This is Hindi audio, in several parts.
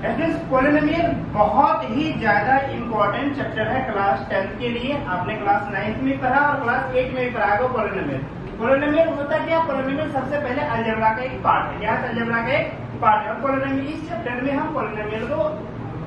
पॉलिनोमियल बहुत ही ज्यादा इंपॉर्टेंट चैप्टर है क्लास 10th के लिए। आपने क्लास 9th में पढ़ा और क्लास 8 में भी पढ़ा होगा पॉलिनोमियल। पॉलिनोमियल होता क्या? पॉलिनोमियल सबसे पहले अलजेब्रा का एक पार्ट है। क्या अलजेब्रा का एक पार्ट है? और पॉलिनोमियल इस चैप्टर में हम पॉलिनोमियल को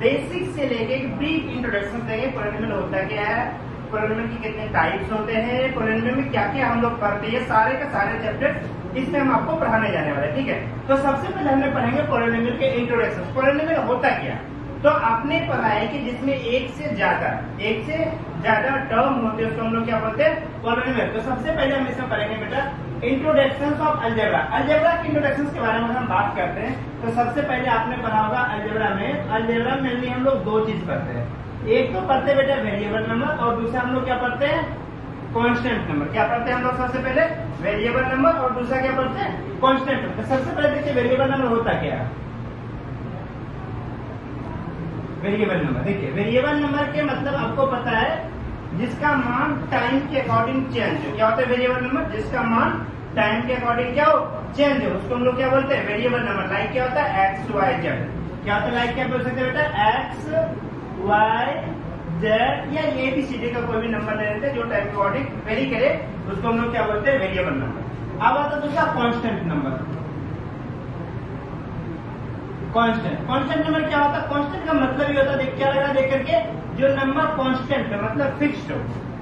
बेसिक से लेके एक ब्रीफ इंट्रोडक्शन देंगे। पॉलिनोमियल होता क्या है, पॉलिनोमियल की कितने टाइप्स होते हैं, पॉलिनोमियल में क्या क्या हम लोग पढ़ते हैं, सारे के सारे चैप्टर इसमें हम आपको पढ़ाने जाने वाले हैं। ठीक है, तो सबसे पहले हमने पढ़ेंगे पॉलिनोमियल के इंट्रोडक्शन। पॉलिनोमियल होता क्या? तो आपने पढ़ा है कि जिसमें एक से ज्यादा टर्म होते हैं उसको हम लोग क्या बोलते हैं? पॉलिनोमियल। तो सबसे पहले हम इसमें पढ़ेंगे बेटा इंट्रोडक्शन ऑफ अलजेब्रा। अलजेब्रा के इंट्रोडक्शन के बारे में हम बात करते हैं तो सबसे पहले आपने पढ़ा होगा अलजेब्रा में मेनली हम लोग दो चीज पढ़ते हैं। एक तो पढ़ते बेटा वेरिएबल नंबर और दूसरा हम लोग क्या पढ़ते हैं? Constant number. क्या पढ़ते हैं हम लोग? सबसे पहले वेरिएबल नंबर और दूसरा क्या पढ़ते हैं? Constant number. तो सबसे पहले देखिए वेरिएबल नंबर होता क्या है। वेरिएबल नंबर देखिए, वेरिएबल नंबर के मतलब आपको पता है जिसका मान टाइम के अकॉर्डिंग चेंज हो। क्या होता है वेरिएबल नंबर? जिसका मान टाइम के अकॉर्डिंग क्या हो? चेंज हो, उसको हम लोग क्या बोलते हैं? Variable number. लाइक क्या होता है? X y z. क्या होता है? लाइक क्या बोल सकते हैं बेटा? एक्स वाई जेड या ABCD का कोई भी नंबर ले लेते हैं जो टाइम के अकॉर्डिंग वेरी करे, उसको हम लोग क्या बोलते हैं? Variable number. अब आता है दूसरा कांस्टेंट नंबर। कांस्टेंट नंबर क्या होता है? कांस्टेंट का मतलब ये होता है, क्या लग रहा है देख करके, जो नंबर कांस्टेंट है मतलब फिक्स्ड हो।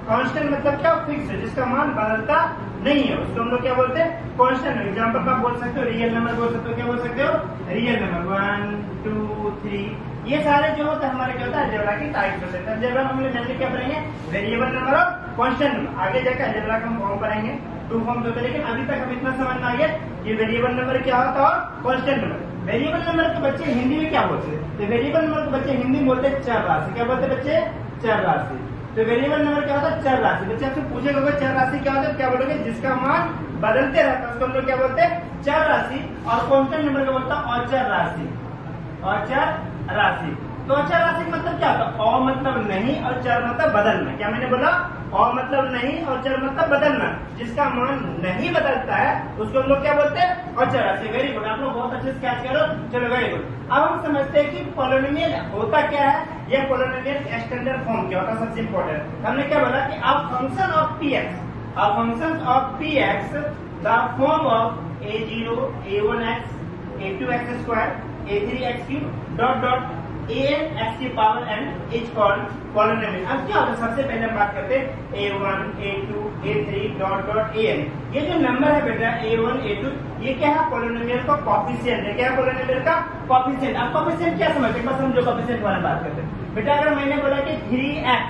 कांस्टेंट मतलब क्या? फिक्स है, जिसका मान बदलता नहीं है, उसको हम लोग क्या बोलते हैं? कांस्टेंट। एग्जांपल आप बोल सकते हो रियल नंबर बोल सकते हो। क्या बोल सकते हो? रियल नंबर 1 2 3 ये सारे जो होता है हमारे क्या होता है? अलजेब्रा की टाइप्स होते हैं। अलजेब्रा में हम लोग क्या पढ़ेंगे? वेरिएबल नंबर और कांस्टेंट नंबर। आगे जाकर अलजेब्रा का हम फॉर्म पढ़ेंगे, 2 फॉर्म्स होते हैं, लेकिन अभी तक हम इतना समझ में आ गया कि वेरिएबल नंबर क्या होता है और कांस्टेंट नंबर। वेरिएबल नंबर के बच्चे हिंदी में क्या बोलते हैं? तो वेरिएबल नंबर के बच्चे हिंदी में बोलते हैं चर राशि। क्या बोलते हैं बच्चे? चर राशि। तो वेरिएबल नंबर क्या होता है? चर राशि। बच्चे आपसे पूछेगा चर राशि क्या होता है? क्या बोलोगे? जिसका मान बदलते रहता है उसको हम लोग क्या बोलते हैं? चर राशि। और कांस्टेंट नंबर का बोलता है अचर राशि। अचर राशि। तो अचर राशि का मतलब क्या होता है? अ मतलब नहीं और चर मतलब बदलना। क्या मैंने बोला? अ मतलब नहीं और चर मतलब बदलना। जिसका मान नहीं बदलता है उसको हम लोग क्या बोलते हैं? अचर राशि। वेरी गुड, आप लोग बहुत अच्छे से कैच करो। चलो वेरी गुड। अब हम समझते हैं कि पॉलिनोमियल होता क्या है। यह पॉलिनोमियल स्टैंडर्ड फॉर्म क्या होता है? सबसे इंपॉर्टेंट हमने क्या बोला कि अब function of px the form of a0 a1x a2x square a3x3 dot dot an x की power n is called polynomial. अब क्या होता है? सबसे पहले हम बात करते हैं a1 a2 a3 dot dot an। ये जो नंबर है बेटा a1 a2 ये क्या है? पॉलिनोमियल का कोएफिशिएंट है। क्या है पॉलिनोमियल का? कोएफिशिएंट। अब कोएफिशिएंट क्या समझते हैं? बस हम जो कोएफिशिएंट के बारे में बात करते हैं बेटा, अगर मैंने बोला कि 3x,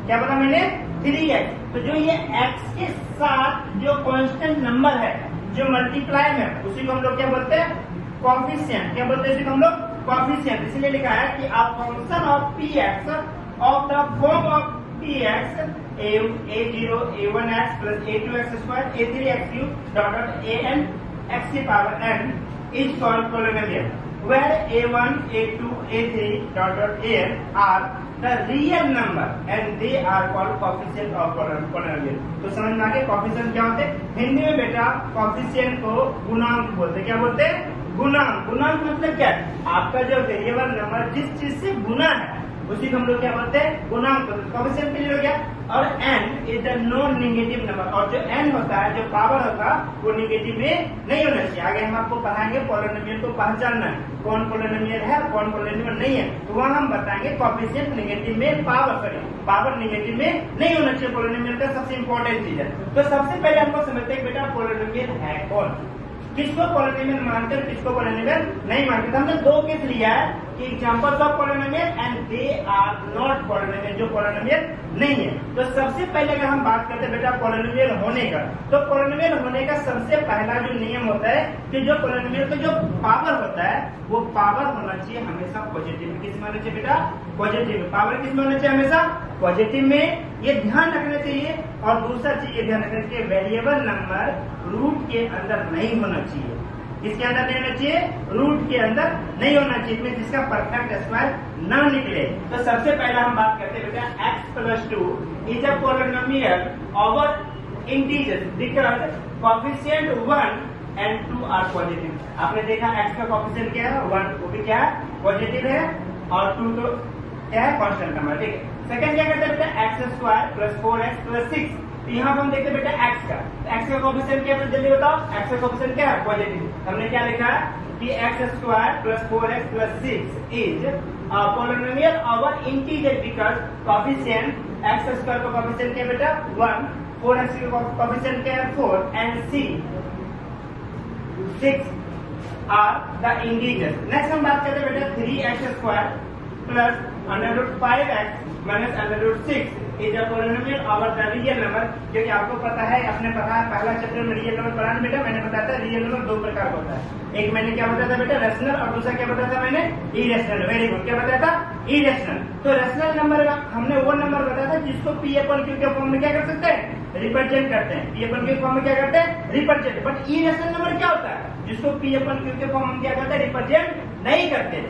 क्या बोला मैंने? 3x, तो जो ये x के साथ जो कांस्टेंट नंबर है जो मल्टीप्लाई में उसी को हम लोग क्या बोलते हैं? कोएफिशिएंट। क्या बोलते हैं इसी को हम लोग? कोएफिशिएंट। इसलिए लिखा है कि आप function of px of the form of px a0 a1x plus a2x square a3x3 dot dot an x की power n is called polynomial where a1 a2 a3 dot dot an are the real number and they are called coefficient of polynomial। तो समझ में आ गया कोएफिशिएंट क्या होते हैं? हिंदी में बेटा कोएफिशिएंट को गुणांक बोलते हैं। क्या बोलते हैं? गुणांक। गुणांक मतलब क्या है? आपका जो वेरिएबल नंबर जिस चीज से गुना है उसी को हम लोग क्या बोलते हैं? गुणांक। कोएफिशिएंट के लिए हो गया। और n is the non negative number, और जो n होता है जो पावर होगा वो नेगेटिव में नहीं होना चाहिए। आगे हम आपको पढ़ाएंगे पॉलिनोमियल को पहचानना है, कौन पॉलिनोमियल है कौन पॉलिनोमियल नहीं है, तो वहाँ हम बताएंगे कोएफिशिएंट नेगेटिव में पावर नेगेटिव में नहीं होना चाहिए। पॉलिनोमियल का सबसे इंपॉर्टेंट चीज है। तो सबसे पहले हमको समझते हैं बेटा पॉलिनोमियल है कौन, किसको पॉलिनोमियल मानते हैं किसको पॉलिनोमियल नहीं मानते। हमने दो केस लिया है कि examples of polynomial and they are not polynomial, जो पॉलिनोमियल नहीं है। तो सबसे पहले अगर हम बात करते हैं बेटा पॉलिनोमियल होने का, तो पॉलिनोमियल होने का सबसे पहला जो नियम होता है कि जो पॉलिनोमियल का जो पावर होता है वो पावर होना चाहिए हमेशा पॉजिटिव। किस में होना चाहिए बेटा? पॉजिटिव। पावर किस में होना चाहिए? हमेशा पॉजिटिव में। ये ध्यान रखना चाहिए। और दूसरा चीज ये ध्यान रखना चाहिए वेरिएबल नंबर रूट के अंदर नहीं होना चाहिए। किसके अंदर नहीं होना चाहिए? रूट के अंदर नहीं होना चाहिए, जिसका परफेक्ट स्क्वायर ना निकले। तो सबसे पहला हम बात करते हैं बेटा x+2 is a polynomial over integers because coefficient 1 and 2 are positive. आपने देखा x का कोएफिशिएंट क्या है 1, वो भी क्या है पॉजिटिव है, और 2 तो क्या है कांस्टेंट नंबर, ठीक है। सेकंड क्या करते हैं बेटा x² प्लस 4x प्लस 6, तो यहाँ पर हम देखते हैं बेटा x का, x का कोएफिशिएंट क्या है जल्दी बताओ, x का कोएफिशिएंट क्या है पॉजिटिव, हमने क्या लिखा कि x² plus 4x plus 6 is polynomial over integer because coefficient x² का कोएफिशिएंट क्या है बेटा 1, 4x का कोएफिशिएंट क्या है 4 and 6 are the integers. Next हम बात करते हैं बेटा 3x² plus √5x minus √6 is a polynomial over the real number, क्योंकि आपको पता है, आपने पढ़ा पहला चैप्टर में रियल नंबर पढ़ा बेटा, मैंने बताया था रियल नंबर दो प्रकार का होता है, एक मैंने क्या बताया था बेटा रेशनल, और दूसरा क्या बताया था मैंने इरेशनल। वेरी गुड, क्या बताया था इरेशनल। तो रेशनल नंबर हमने वो नंबर बताया था जिसको P/Q के फॉर्म में क्या कर सकते हैं रिप्रेजेंट करते हैं, P/Q के फॉर्म में क्या करते हैं रिप्रेजेंट। बट इरेशनल नंबर क्या होता है जिसको P/Q के फॉर्म में क्या करते हैं रिप्रेजेंट नहीं करते।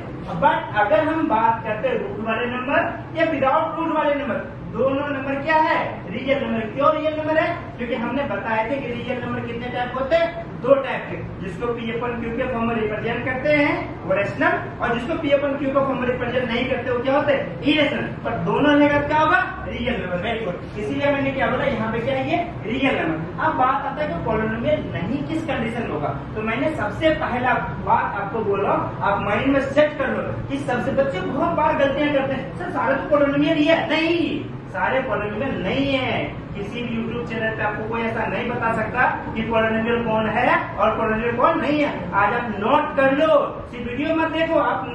बट अगर हम बात करते हैं रूट वाले नंबर या विदाउट रूट वाले नंबर, दोनों नंबर क्या है रियल नंबर। क्यों रियल नंबर है, क्योंकि हमने बताया थे कि रियल नंबर कितने टाइप होते हैं, दो टाइप के, जिसको P/Q के फॉर्म में रिप्रेजेंट करते हैं वो रेशनल, और जिसको P/Q के फॉर्म में रिप्रेजेंट नहीं करते वो क्या होते हैं इरेशनल। पर दोनों लेकर क्या होगा रियल नंबर। वेरी गुड, इसीलिए मैंने क्या बोला यहाँ पे क्या है ये रियल नंबर। अब बात आता है कि पोलिनोमियल नहीं किस कंडीशन में होगा, तो मैंने सबसे पहला बात आपको बोला, आप माइंड में सेट कर लो कि सबसे बच्चे बहुत बार गलतियां करते हैं, सर सारे तो पोलिनोमियल ही है, नहीं सारे पोलिनोमियल नहीं है। किसी भी यूट्यूब चैनल पे आपको कोई ऐसा नहीं बता सकता कि पोलिनोमियल कौन है और पोलिनोमियल कौन नहीं है। आज आप नोट कर लो, सिर्फ वीडियो मत देखो, आप